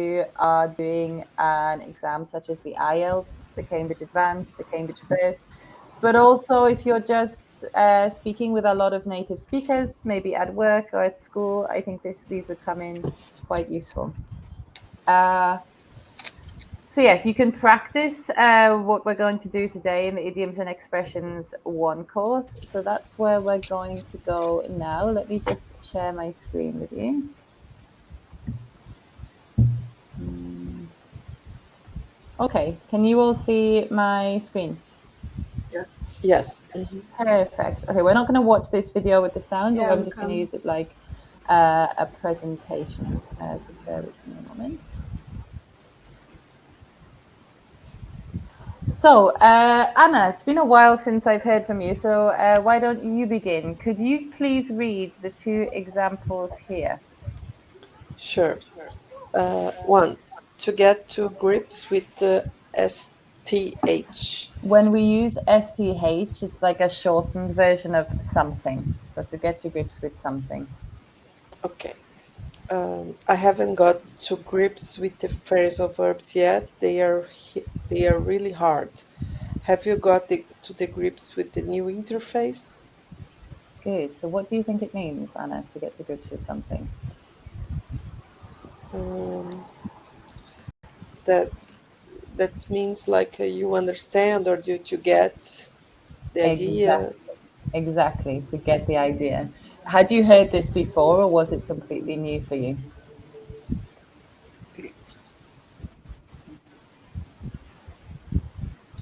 you are doing an exam such as the IELTS, the Cambridge Advanced, the Cambridge First, but also if you're just speaking with a lot of native speakers, maybe at work or at school, I think these would come in quite useful. So yes, you can practice what we're going to do today in the Idioms and Expressions 1 course. So that's where we're going to go now. Let me just share my screen with you. Okay, can you all see my screen? Yes. Perfect. Okay, we're not going to watch this video with the sound, but Yeah, I'm just going to use it like a presentation. Just bear with me a moment. So, Anna, it's been a while since I've heard from you, so why don't you begin? Could you please read the 2 examples here? Sure. One, to get to grips with the STH. When we use STH, it's like a shortened version of something. So to get to grips with something. Okay. I haven't got to grips with the phrasal verbs yet. They are really hard. Have you got to the grips with the new interface? Good. So what do you think it means, Anna, to get to grips with something? That means like you understand or you get the idea. Exactly, to get the idea. Had you heard this before, or was it completely new for you?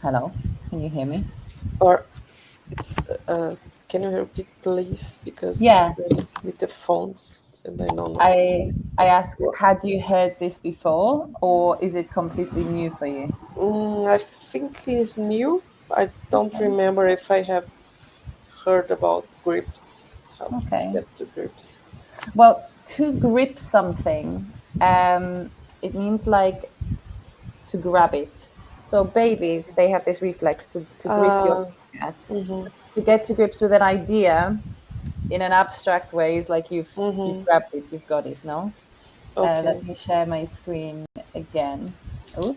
Hello, can you hear me? Or it's can you repeat please, because Yeah, with the phones and I don't know. I asked, had you heard this before, or is it completely new for you? I think it's new. I don't Okay. remember if I have heard about grips, how to Okay. get to grips. Well, to grip something, it means like to grab it. So babies, they have this reflex to grip your Uh, finger. mm-hmm, So to get to grips with an idea in an abstract way is like you've mm-hmm. grabbed it, you've got it. No. Let Okay. me share my screen again. Oh,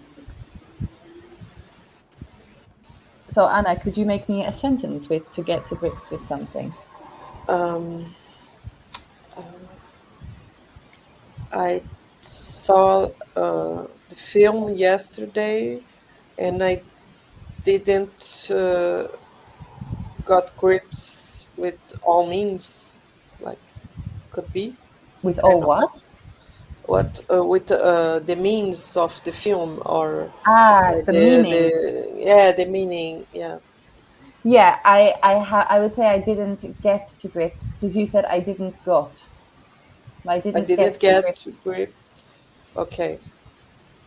so Anna, could you make me a sentence with to get to grips with something? Um, I saw the film yesterday, and I didn't got grips with all means. Like could be With kind all of what? what with the means of the film or Ah, the meaning. the meaning. Yeah, Yeah, I would say I didn't get to grips because you said I didn't got. I I didn't get didn't to get grips to grip. Okay.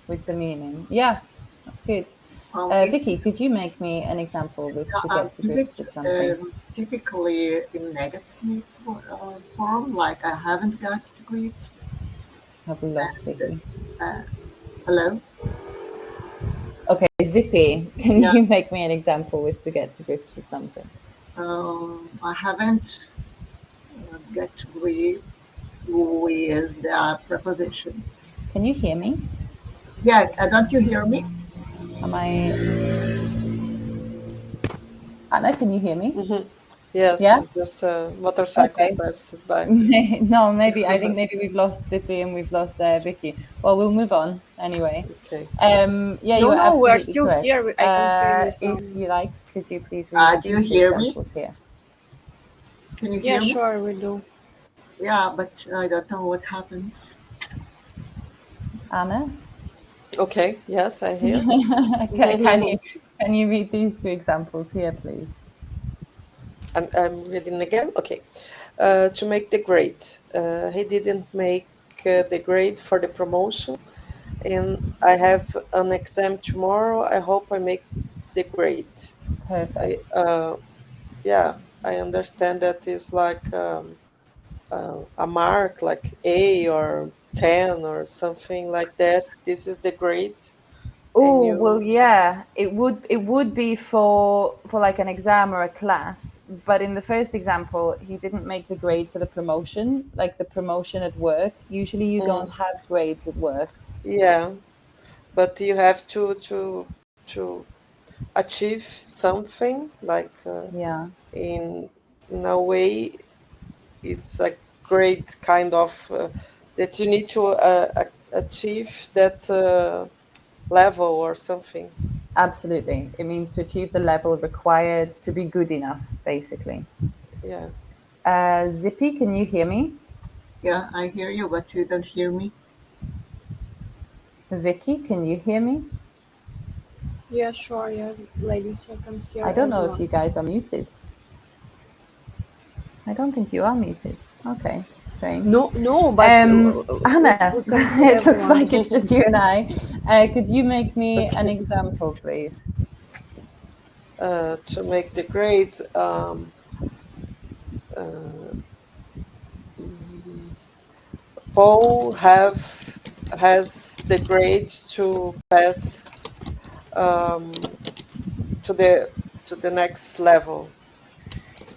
with the meaning. Yeah, good. Is Vicky, could you make me an example with to get to is grips it with something? typically in negative form, like I haven't got to grips? Have we lost And Vicky? hello, Okay, Zippy, can yeah, you make me an example with to get to grips with something? I haven't got to grips with the prepositions. Can you hear me? Yeah, don't you hear me? Am I Anna? Can you hear me? Mm-hmm. Yes, Yeah. it's just a motorcycle Okay. passed by. No, maybe I think maybe we've lost Zippy and we've lost Vicky. Well, we'll move on anyway. Okay. Yeah, you No, are no, we're absolutely still correct. here. I can hear you If from. you like, could you please read Do you these two hear me? examples here? Can you Yeah, hear me? sure, we do. Yeah, but I don't know what happened. Anna, Okay. Yes, I hear. can you read these two examples here, please? I'm reading again. Okay. To make the grade. He didn't make the grade for the promotion, and I have an exam tomorrow. I hope I make the grade. I Perfect. yeah, I understand that is like a mark, like A or 10 or something like that. This is the grade, and Oh, well, you. yeah, it would be for like an exam or a class, but in the first example, he didn't make the grade for the promotion, like the promotion at work. Usually you don't Mm, have grades at work. Yeah, but you have to achieve something like Yeah, in a way it's a great kind of that you need to achieve that level or something. absolutely. It means to achieve the level required to be good enough, basically. Yeah. Zippy, can you hear me? Yeah, I hear you, but you don't hear me. Vicky, can you hear me? Yeah, sure. Yeah, ladies, I can hear I don't know if everyone. you guys are muted. I don't think you are muted. Okay, strange. No, no, but Anna, we can hear it looks everyone. like it's just you and I. Could you make me an Okay. example, please? To make the grade, uh, mm, Paul has the grade to pass um, to the next level.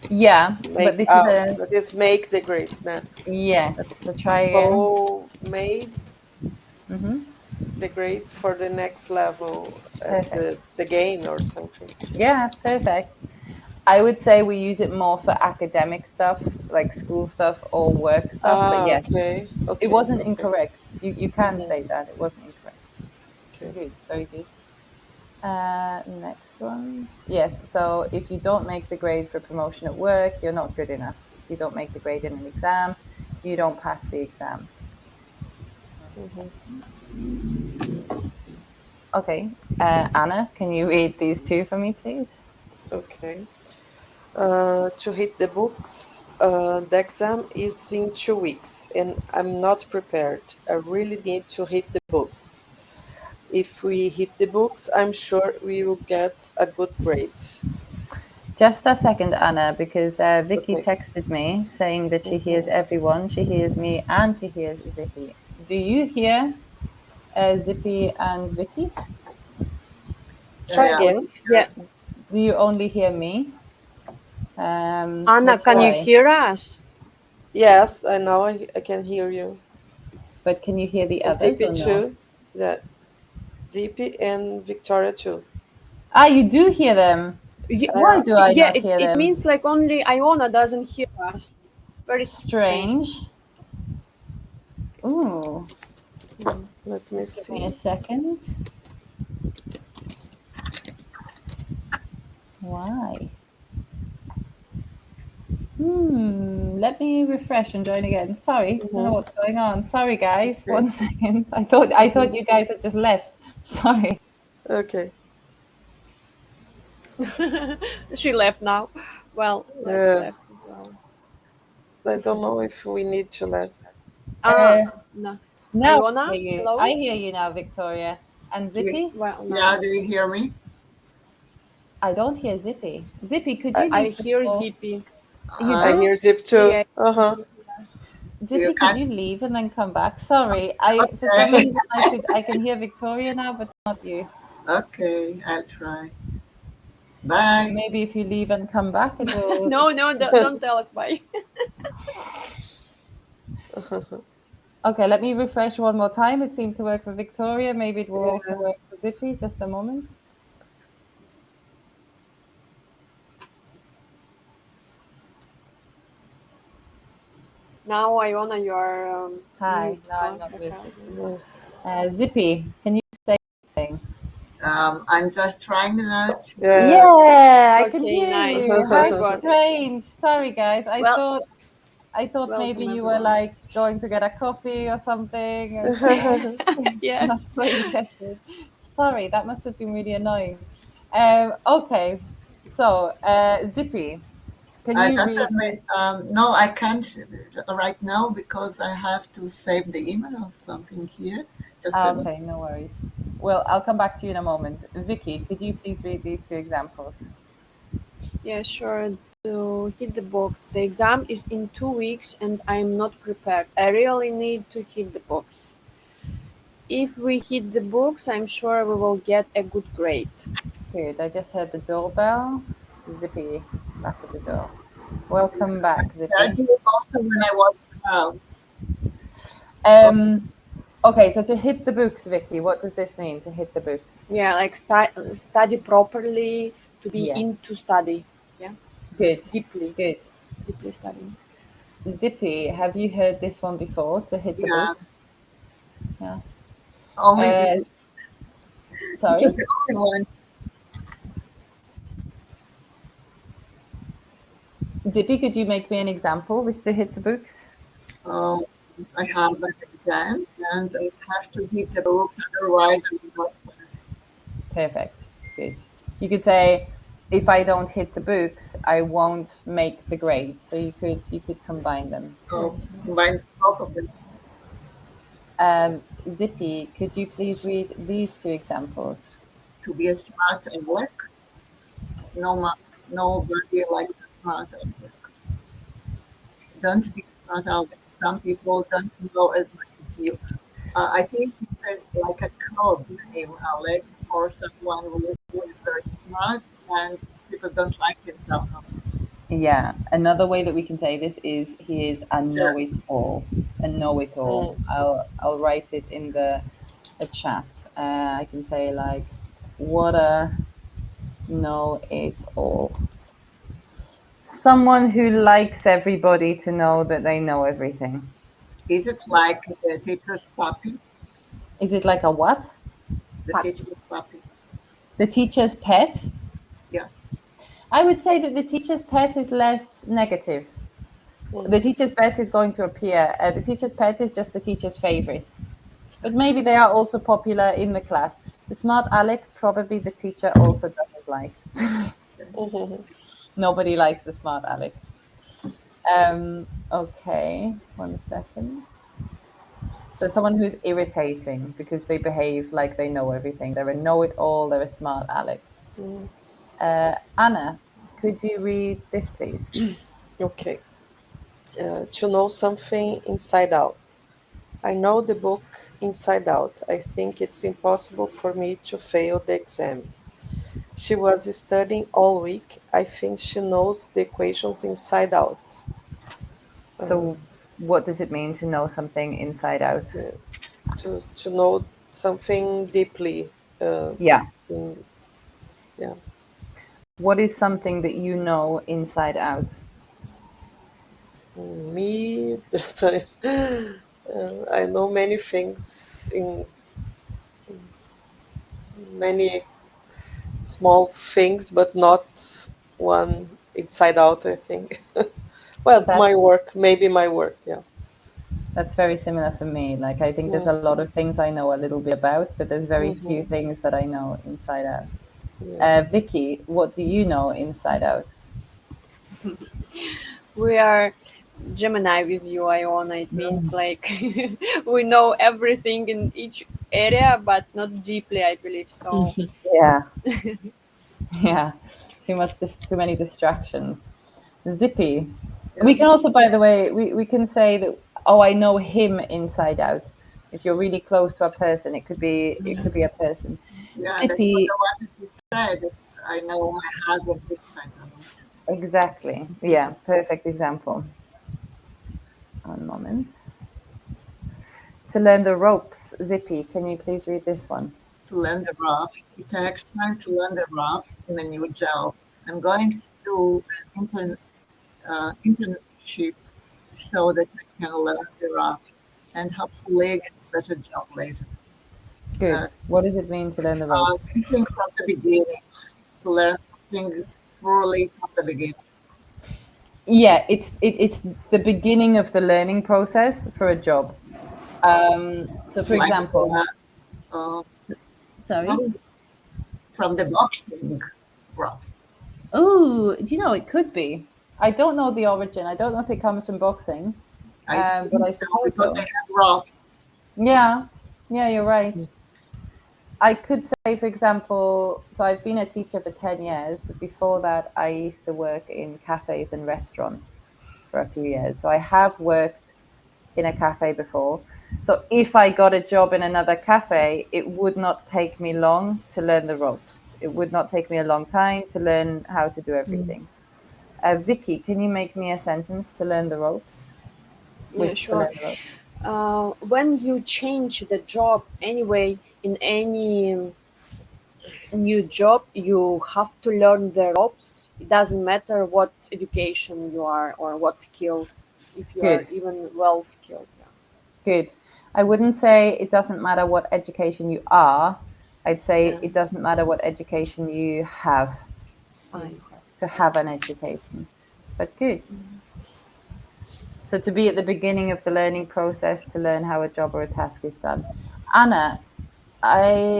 Yeah, but Make this is a that is make the grade. Nah. yes. So try again. Paul made Hmm. the grade for the next level at Perfect. the game or something. Yeah, perfect. I would say we use it more for academic stuff, like school stuff or work stuff. But Ah, yes, okay, it okay, wasn't okay. incorrect. You can Hmm. say that it wasn't incorrect. Okay. Good, very good. Next one. Yes. So if you don't make the grade for promotion at work, you're not good enough. If you don't make the grade in an exam, you don't pass the exam. Hmm. Okay. Anna, can you read these two for me, please? Okay. To hit the books, the exam is in 2 weeks, and I'm not prepared. I really need to hit the books. If we hit the books, I'm sure we will get a good grade. Just a second, Anna, because Vicky Okay. texted me saying that she hears Hmm. everyone. She hears me and she hears Zippy. Do you hear Zippy and Vicky? Yeah, Try yeah, again. Yeah, Do you only hear me? Anna, Let's can you try. hear us? Yes, I now I can hear you. But can you hear the And others Zippy or no? too. That Zippy and Victoria too. Ah, you do hear them. Why Yeah. do I Yeah, not hear it them? means like only Iona doesn't hear us. Very strange. Strange. Ooh, Mm. Let me just give me a see. second. Why? Let me refresh and join again. Sorry, don't know Hmm. what's going on. Sorry, guys. Okay. One second. I thought Hmm. you guys had just left. Sorry. Okay. She left now. Well, let's Yeah. left as well. I don't know if we need to let. Ah, Uh, no. now I Iona, hear you. I hello? hear you now, Victoria. And do you, Zippy? Well, yeah, now. do you hear me? I don't hear Zippy. Zippy, could I, you I leave the hear call? Zippy. You I Uh, do? hear Zip too. Yeah. Uh-huh. do you Zippy, could you catch? leave and then come back? Sorry. I for some Okay, reason I can hear Victoria now, but not you. okay, I'll try. Bye. Maybe if you leave and come back, it will. No, no, don't tell us bye. Okay, let me refresh one more time. It seemed to work for Victoria. Maybe it will also Yeah. work for Zippy. Just a moment. Now, Iona, you are Hi. mute. No, I'm Huh? not with Okay. Zippy. Yeah. Zippy, can you say anything? I'm just trying now to. Yeah. Yeah, I can Okay, hear nice. you. Very How good. strange. Sorry, guys. I Well, thought I thought maybe welcome you were everyone. like going to get a coffee or something, and not Yes. so interested. Sorry, that must have been really annoying. Okay, so Zippy, can I you just read? admit, no, I can't right now because I have to save the email or something here. Just a Okay, no worries. Well, I'll come back to you in a moment. Vicky, could you please read these two examples? Yeah, sure. To hit the box. The exam is in 2 weeks and I'm not prepared. I really need to hit the box. If we hit the books, I'm sure we will get a good grade. Good. I just heard the doorbell. Zippy, back at the door. Welcome back, I Zippy. do it also when I was out. Um, Okay, so to hit the books, Vicky, what does this mean, to hit the books? Yeah, like study properly, to be Yes. into study. Yeah, Good. deeply, Good. deeply studying. Zippy, have you heard this one before, to hit the Yeah, books? Yeah. only the, this is Sorry? the only one. Zippy, could you make me an example with to hit the books? Um, I have an exam and I have to hit the books, otherwise I will not pass. Perfect. Good. You could say, if I don't hit the books, I won't make the grade. So you could combine them. So combine both of them. Zippy, could you please read these two examples? To be a smart aleck, nobody likes a smart aleck. Don't be a smart aleck. Some people don't know as much as you. I think it's like a code name, Alex, for someone who is very smart and people don't like him somehow. Yeah, another way that we can say this is he is a Sure. know-it-all. A know-it-all. Mm. I'll write it in the chat. I can say like, what a know-it-all. Someone who likes everybody to know that they know everything. Is it like the teacher's puppy? Is it like a what? The teacher's puppy. The teacher's pet? Yeah. I would say that the teacher's pet is less negative. The teacher's pet is going to appear. The teacher's pet is just the teacher's favorite. But maybe they are also popular in the class. The smart Alec, probably the teacher also doesn't like. Mhm. Nobody likes the smart Alec. Okay, 1 second. So someone who's irritating because they behave like they know everything. They're a know-it-all. They're a smart Alec. Mm. Anna, could you read this, please? Okay. To know something inside out. I know the book inside out. I think it's impossible for me to fail the exam. She was studying all week. I think she knows the equations inside out. So, what does it mean to know something inside out? Yeah, to know something deeply. Yeah. In, yeah. What is something that you know inside out? Me, I know many things in many small things, but not one inside out, I think. Well, That my work, maybe my work, yeah. that's very similar for me. Like I think there's Mm, a lot of things I know a little bit about, but there's very few mhm, things that I know inside out. yeah. Vicky, what do you know inside out? We are Gemini with you, Iona. It means like we know everything in each area, but not deeply, I believe so. Yeah, yeah. Too many distractions. Zippy. We Yeah. can also, by the way, we can say that, oh, I know him inside out. If you're really close to a person, it could be a person. Yeah, that's what Zippy, I wanted to say. That I know my husband inside out. exactly. Yeah, perfect example. One moment. To learn the ropes, Zippy, can you please read this one? To learn the ropes. It takes time to learn the ropes in a new job. I'm going to do an internship so that I can learn the ropes and hopefully get a better job later. Good. Uh, What does it mean to learn the ropes? Thinking from the beginning, to learn things thoroughly from the beginning. Yeah, it's the beginning of the learning process for a job. So, It's for like example, uh, sorry. how is it? From the boxing ropes. Oh, do you know it could be? I don't know the origin. I don't know if it comes from boxing, I but think I so suppose because they so. have ropes. Yeah, yeah, you're right. I could say, for example, so I've been a teacher for 10 years, but before that, I used to work in cafes and restaurants for a few years. So I have worked in a cafe before. So if I got a job in another cafe, it would not take me long to learn the ropes. It would not take me a long time to learn how to do everything. Vicky, can you make me a sentence to learn the ropes? Yeah, To sure. learn the ropes. when you change the job anyway, in any new job, you have to learn the ropes. It doesn't matter what education you are or what skills, if you are Good. even well skilled. Yeah. Good. I wouldn't say it doesn't matter what education you are. I'd say Yeah. it doesn't matter what education you have. Fine. To have an education. But good. So to be at the beginning of the learning process to learn how a job or a task is done. Anna,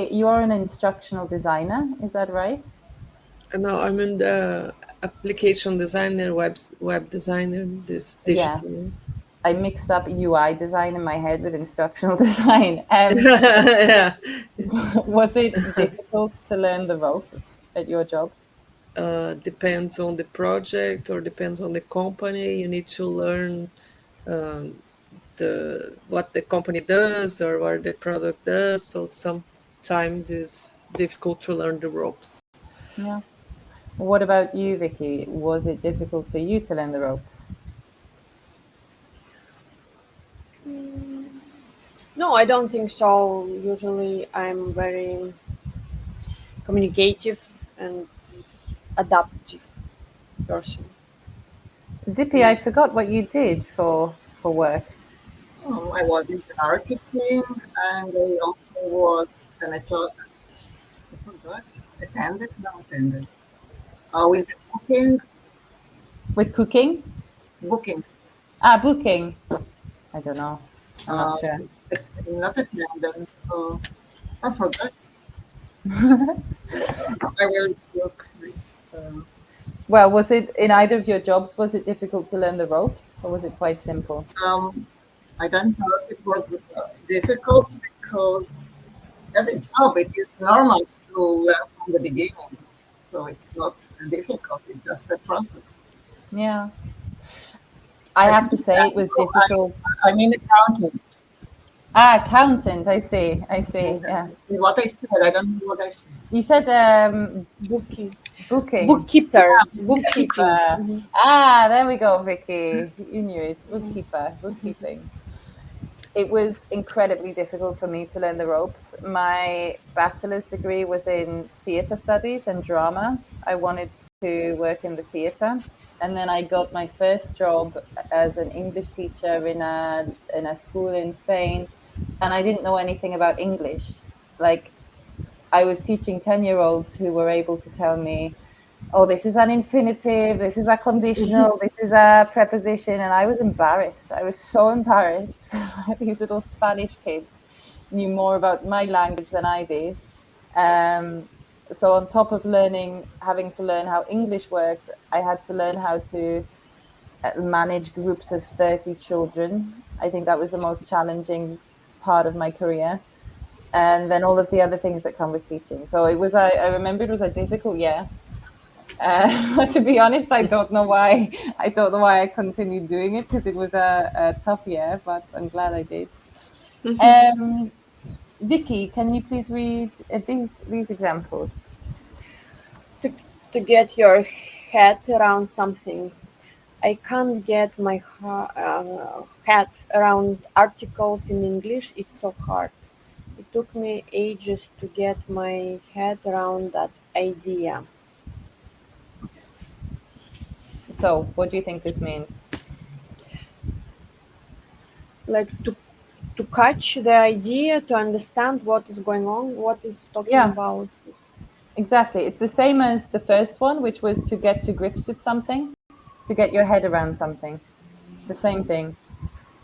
you are an instructional designer, is that right? No, I'm in the application designer, web designer, this Yeah. digital. I mixed up UI design in my head with instructional design. Yeah. Was it difficult to learn the ropes at your job? Depends on the project or depends on the company. You need to learn um, the what the company does or what the product does. So sometimes it's difficult to learn the ropes. Yeah. What about you, Vicky? Was it difficult for you to learn the ropes? No, I don't think so. Usually, I'm very communicative and adaptive person. Zippy, I Mm. forgot what you did for work. I was in marketing and I also was an I forgot, attendant, no attendant. With the With cooking? booking, Booking. I don't know. I'm not uh, sure. not attendance. I forgot. I will look. Uh, Well, was it in either of your jobs, was it difficult to learn the ropes or was it quite simple? um, I don't know if it was difficult because every job it is normal to learn from the beginning. So it's not difficult, it's just a process. Yeah. I I have to think say it was difficult. I mean accountant. Accountant, I see. I see. Yeah. What I said, I don't know what I said. You said Booking, booking. bookkeeper, bookkeeping. Bookkeeper. Mhm. There we go, Vicky. You knew it. Bookkeeper, bookkeeping. It was incredibly difficult for me to learn the ropes. My bachelor's degree was in theatre studies and drama. I wanted to work in the theatre. And then I got my first job as an English teacher in a school in Spain. And I didn't know anything about English. Like, I was teaching 10-year-olds who were able to tell me, oh, this is an infinitive, this is a conditional, this is a preposition. And I was embarrassed. I was so embarrassed because these little Spanish kids knew more about my language than I did. So on top of having to learn how English worked, I had to learn how to manage groups of 30 children. I think that was the most challenging part of my career. And then all of the other things that come with teaching. So I remember it was a difficult year. But to be honest, I don't know why. I don't know why I continued doing it because it was a tough year, but I'm glad I did. Um, Vicky, can you please read these examples? To, to get your head around something. I can't get my head around articles in English. It's so hard. It took me ages to get my head around that idea. So, what do you think this means? Like to catch the idea, to understand what is going on, what is talking Yeah, about. exactly. It's the same as the first one, which was to get to grips with something, to get your head around something. It's the same thing.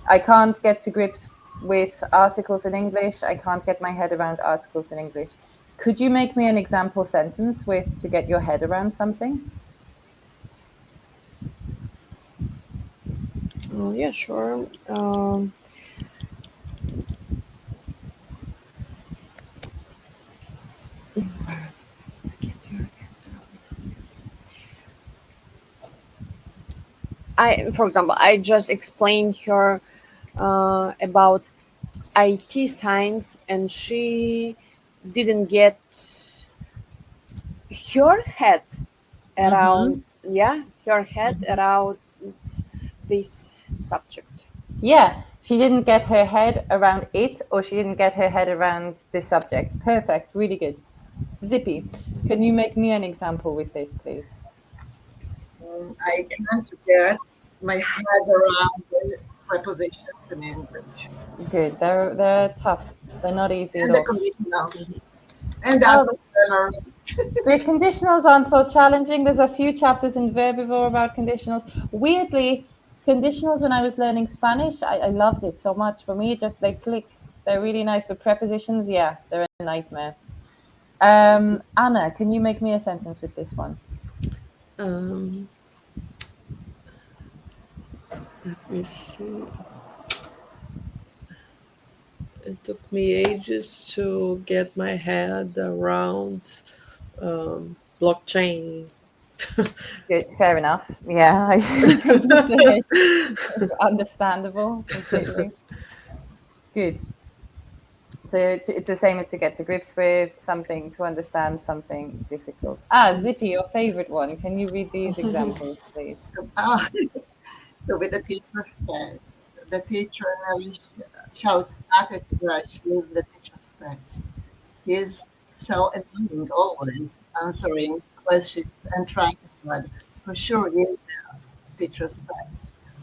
I can't get to grips with articles in English. I can't get my head around articles in English. Could you make me an example sentence with to get your head around something? Yeah, sure. For example, I just explained her about IT science, and she didn't get her head around, Mm-hmm. yeah, her head around this subject. Yeah, She didn't get her head around it, or she didn't get her head around the subject. Perfect, really good. Zippy, can you make me an example with this, please? I can't get my head around the prepositions in English Good. They're tough. They're not easy at and the all. conditionals and the Oh, grammar. the conditionals aren't so challenging. There's a few chapters in Verbivore about conditionals. Weirdly, conditionals, when I was learning Spanish, I loved it so much. For me, just they click. They're really nice, but prepositions, yeah, they're a nightmare. Anna, can you make me a sentence with this one? Um, Let me see. It took me ages to get my head around blockchain. Good, fair enough. Yeah, I think it's understandable completely. Good. So it's the same as to get to grips with something, to understand something difficult. Zippy, your favorite one. Can you read these examples, please? Ah, so with the teacher's pet, the teacher never shouts back at the brush. He is the teacher's pet. He's so annoying, always answering questions and trying to add. For sure, he's the teacher's pet.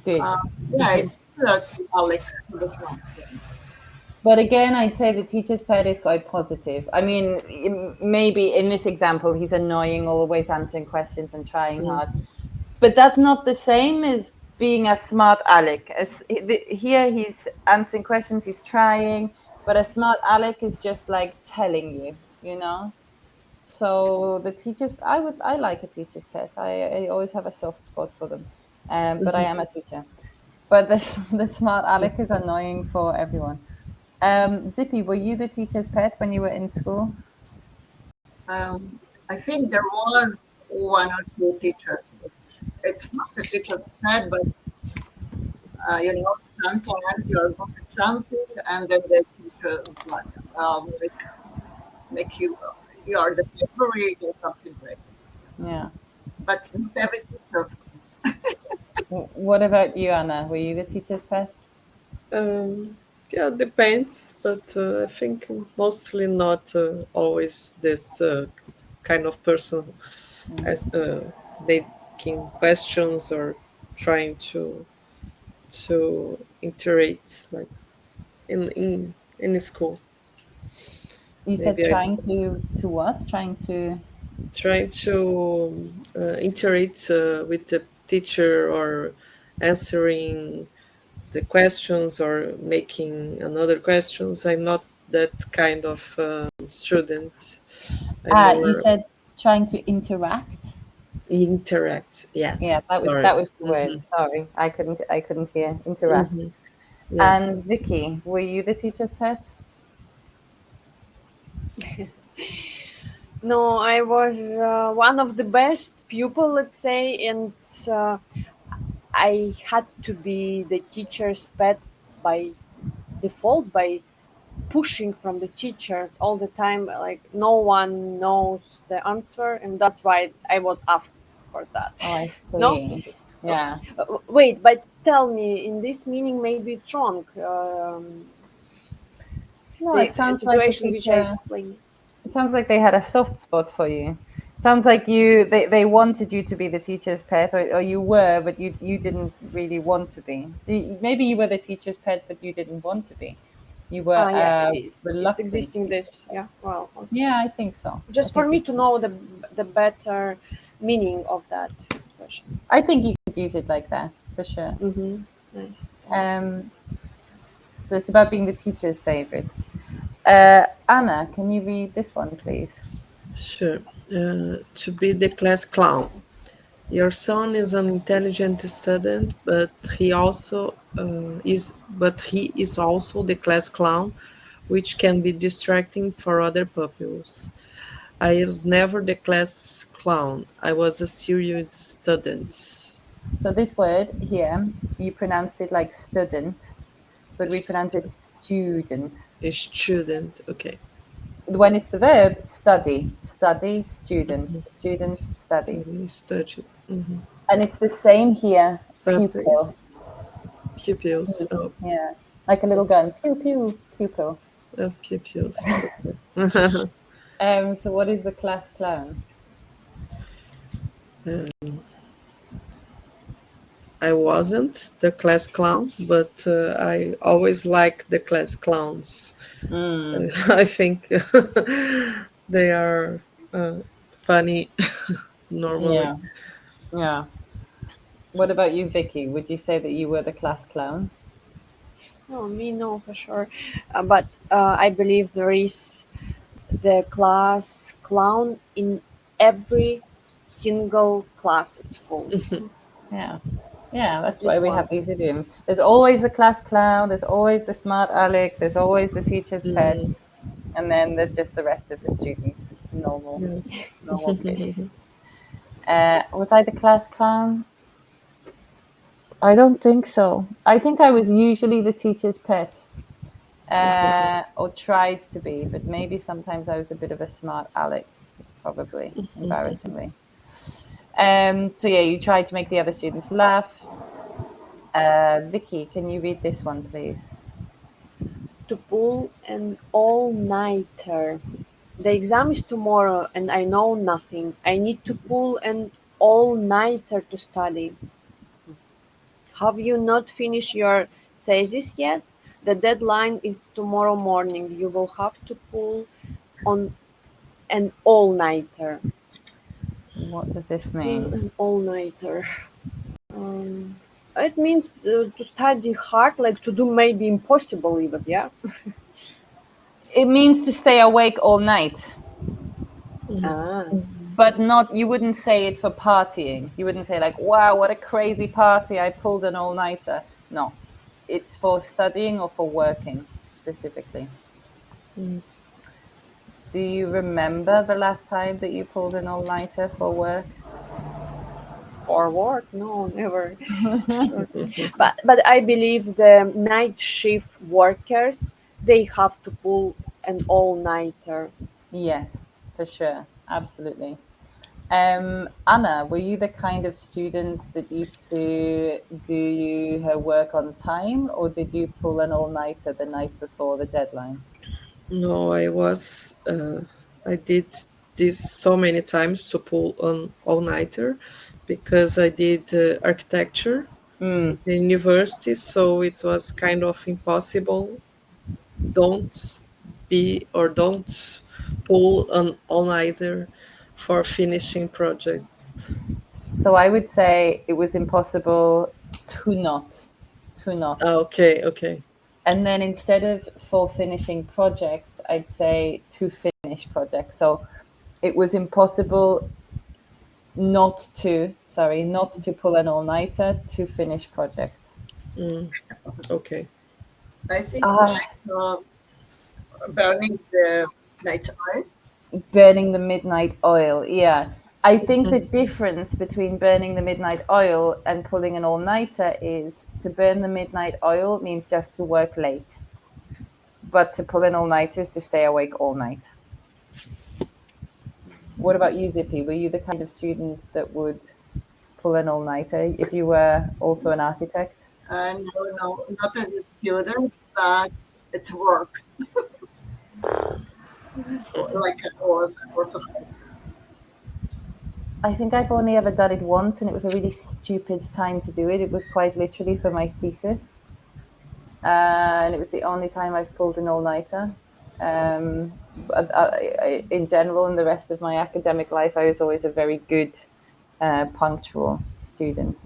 Good. Uh, yeah, it's similar to Alec to the smart one. But again, I'd say the teacher's pet is quite positive. I mean, maybe in this example, he's annoying, always answering questions and trying hard. But that's not the same as being a smart Alec. Here, he's answering questions, he's trying, but a smart Alec is just like telling you, you know. So the teachers, I like a teacher's pet. I always have a soft spot for them, but I am a teacher. But the smart Alec is annoying for everyone. Zippy, were you the teacher's pet when you were in school? I think there was one or two teachers. It's not the teacher's pet, but sometimes you're good at something, and then the teachers like make you you are the favorite or something like this. Yeah. But not every teacher, of course. What about you, Anna? Were you the teacher's pet? Um, yeah, depends, but I think mostly not always this kind of person as making questions or trying to interact like in school. You said Maybe I trying to what? Trying to. try to interact with the teacher or answering the questions or making another questions. I'm not that kind of student. I'm You more said trying to interact. interact. Yeah, Yes, that was sorry. that was the word. Sorry, I couldn't hear interact. Hmm. Yeah. And Vicky, were you the teacher's pet? No, I was one of the best pupil, let's say, and uh, I had to be the teacher's pet by default, by pushing from the teachers all the time. Like no one knows the answer, and that's why I was asked for that. Oh, I No, see. Yeah. wait, but tell me, in this meaning, maybe it's wrong. No, The it sounds like the situation which I teacher. explained. It sounds like they had a soft spot for you. It sounds like they wanted you to be the teacher's pet, or you were, but you didn't really want to be. So maybe you were the teacher's pet, but you didn't want to be. You were Ah, yeah, a it's reluctant existing teacher. this. Yeah, well, okay. Yeah, I think so. I Just for think me to know the better meaning of that expression. I think you could use it like that for sure. Mm-hmm. Nice. Thanks. Um, so it's about being the teacher's favorite. Anna, can you read this one, please? Sure. To be the class clown. Your son is an intelligent student, but he is also the class clown, which can be distracting for other pupils. I was never the class clown. I was a serious student. So this word here, you pronounce it like student, but we pronounce it student. A student. Okay. When it's the verb, study, study, student, students, study. Study. Mm-hmm. And it's the same here, pupil. Pupils. Pupils. Oh. Yeah. Like a little gun. Pew, pew, pupil. Pupils. Okay. So what is the class clown? I wasn't the class clown, but I always like the class clowns. Mm, I think they are uh, funny normally. yeah, yeah. What about you, Vicky? Would you say that you were the class clown? No, me no for sure. But I believe there is the class clown in every single class at school. Yeah. Yeah, that's why Just we one. have these idioms. There's always the class clown, there's always the smart aleck, there's always the teacher's pet, Mm, and then there's just the rest of the students. Normal, yeah. normal kids. Was I the class clown? I don't think so. I think I was usually the teacher's pet, or tried to be, but maybe sometimes I was a bit of a smart aleck, probably, embarrassingly. So yeah, you tried to make the other students laugh. Vicky, can you read this one, please? To pull an all-nighter. The exam is tomorrow and I know nothing. I need to pull an all-nighter to study. Have you not finished your thesis yet? The deadline is tomorrow morning. You will have to pull on an all-nighter. What does this Pull mean? an all-nighter. Um, it means to study hard, like to do maybe impossible even, yeah? It means to stay awake all night, Ah, but not, you wouldn't say it for partying. You wouldn't say, like, wow, what a crazy party, I pulled an all nighter. No, it's for studying or for working specifically. Mm. Do you remember the last time that you pulled an all nighter for work? for work? No, never. But I believe the night shift workers they have to pull an all-nighter. Yes, for sure. Absolutely. Anna, were you the kind of student that used to do her work on time, or did you pull an all nighter the night before the deadline? No, I did this so many times to pull on all-nighter because I did architecture Mm. at the university, so it was kind of impossible. Don't be or don't pull on all-nighter for finishing projects. So I would say it was impossible to not. Okay, okay. And then instead of for finishing projects, I'd say to finish projects. So it was impossible not to pull an all nighter to finish projects. Mm, okay. I think Ah, burning the night oil. burning the midnight oil. Yeah. I think the difference between burning the midnight oil and pulling an all nighter is to burn the midnight oil means just to work late, but to pull an all nighter is to stay awake all night. What about you, Zippy? Were you the kind of student that would pull an all nighter if you were also an architect? No, no, not as a student, but at work, like I was a workaholic. I think I've only ever done it once, and it was a really stupid time to do it. It was quite literally for my thesis, and it was the only time I've pulled an all nighter. In general, in the rest of my academic life, I was always a very good, punctual student.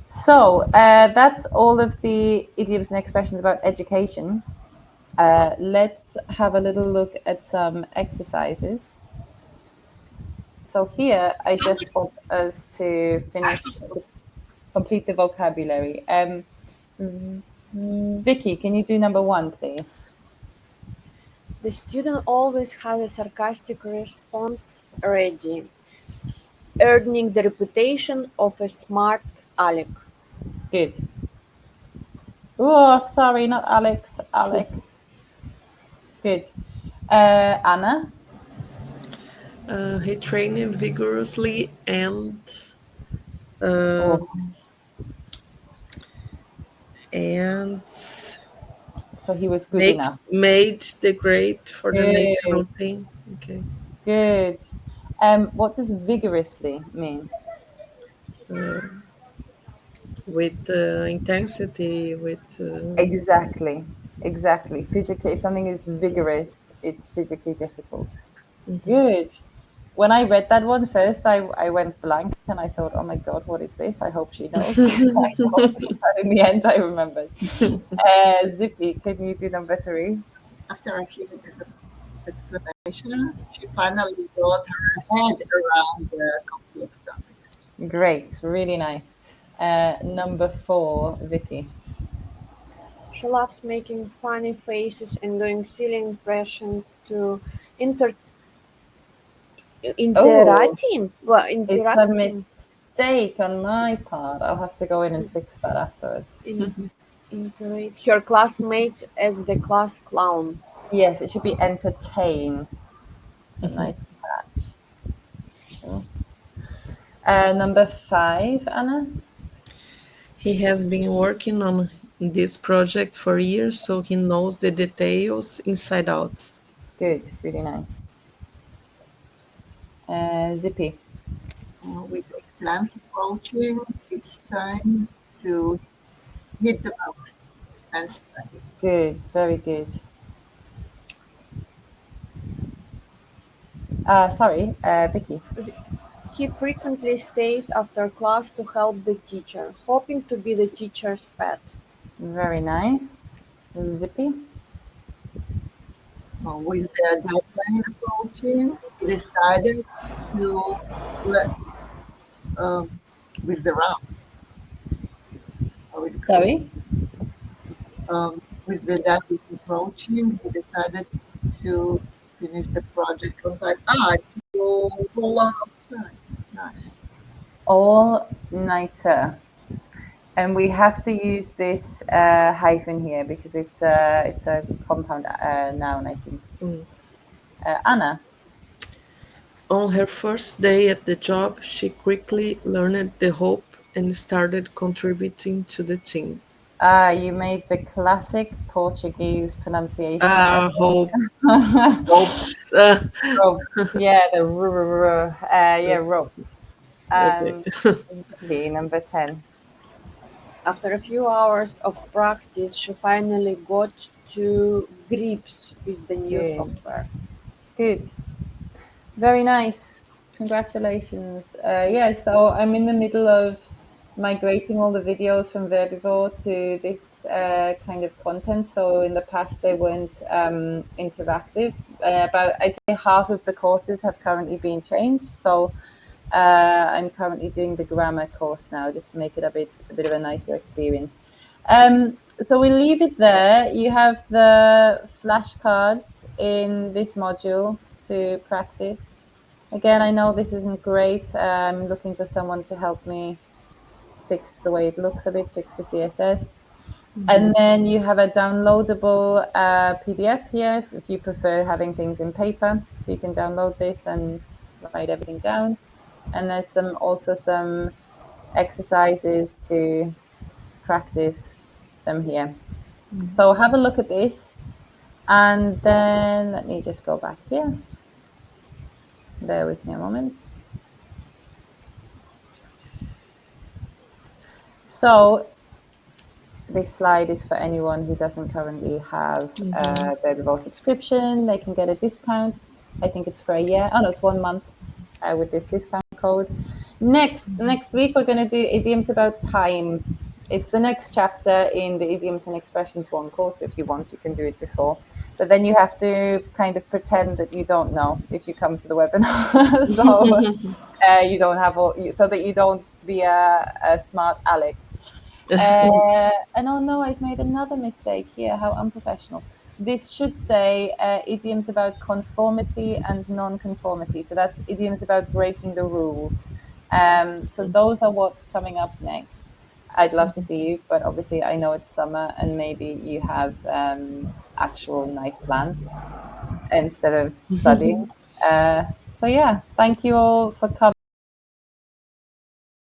So that's all of the idioms and expressions about education. Let's have a little look at some exercises. So here, I just want us to complete the vocabulary. Vicky, can you do number one, please? The student always has a sarcastic response ready, earning the reputation of a smart aleck. Good. Oh, sorry, not Alex. Alec. Good. Anna. He trained vigorously uh, Oh, and So he was good enough. Made the grade for the later Good, on thing. Okay. good. What does vigorously mean? With intensity, with Exactly, exactly. Physically, if something is vigorous, it's physically difficult. Good. When I read that one first, I went blank and I thought, oh my God, what is this? I hope she knows because I don't. But in the end, I remembered. Zippy, can you do number 3? After a few explanations, she finally got her head around the complex topic. Great, really nice. Number 4, Vicky. She loves making funny faces and doing silly impressions to inter Oh, it's a interacting mistake on my part. I'll have to go in and fix that afterwards. in, interate her classmates as the class clown. Yes, it should be entertain. A nice catch. Sure. Number 5, Anna. he has been working on this project for years, so he knows the details inside out. Good, really nice. Zippy. With exams approaching, it's time to hit the books and study. Good, very good. Sorry, Vicky. He frequently stays after class to help the teacher, hoping to be the teacher's pet. Very nice. Zippy. With the deadline approaching, he decided to let um, with the rounds. How would you call it? Sorry. With the deadline approaching, he decided to finish the project on time. Ah, to go long time. Nice. All nighter. And we have to use this hyphen here because it's a compound noun, I think. Anna. On her first day at the job, she quickly learned the hope and started contributing to the team. You made the classic Portuguese pronunciation. Hope, hopes. Ropes. Yeah, yeah, ropes. Okay. Zippy, number 10. After a few hours of practice, she finally got to grips with the new Good. software. Good. Very nice. Congratulations. Yeah, so I'm in the middle of migrating all the videos from Verbivore to this kind of content. So in the past, they weren't interactive. About, I'd say, half of the courses have currently been changed. So I'm currently doing the grammar course now, just to make it a bit of a nicer experience. So we leave it there. You have the flashcards in this module to practice. Again, I know this isn't great. I'm looking for someone to help me fix the way it looks a bit, fix the CSS. And then you have a downloadable PDF here if you prefer having things in paper. So you can download this and write everything down. And there's also some exercises to practice them here. So have a look at this. And then let me just go back here. Bear with me a moment. So this slide is for anyone who doesn't currently have a Verbivore subscription. They can get a discount. I think it's for a year. Oh no, it's 1 month with this discount code. Next week we're going to do idioms about time. It's the next chapter in the Idioms and Expressions 1 course. If you want, you can do it before. But then you have to kind of pretend that you don't know if you come to the webinar. So you don't have so that you don't be a smart aleck. And oh no, I've made another mistake here. How unprofessional. This should say idioms about conformity and non-conformity. So that's idioms about breaking the rules. So those are what's coming up next. I'd love to see you, but obviously I know it's summer and maybe you have actual nice plans instead of studying. So yeah, thank you all for coming.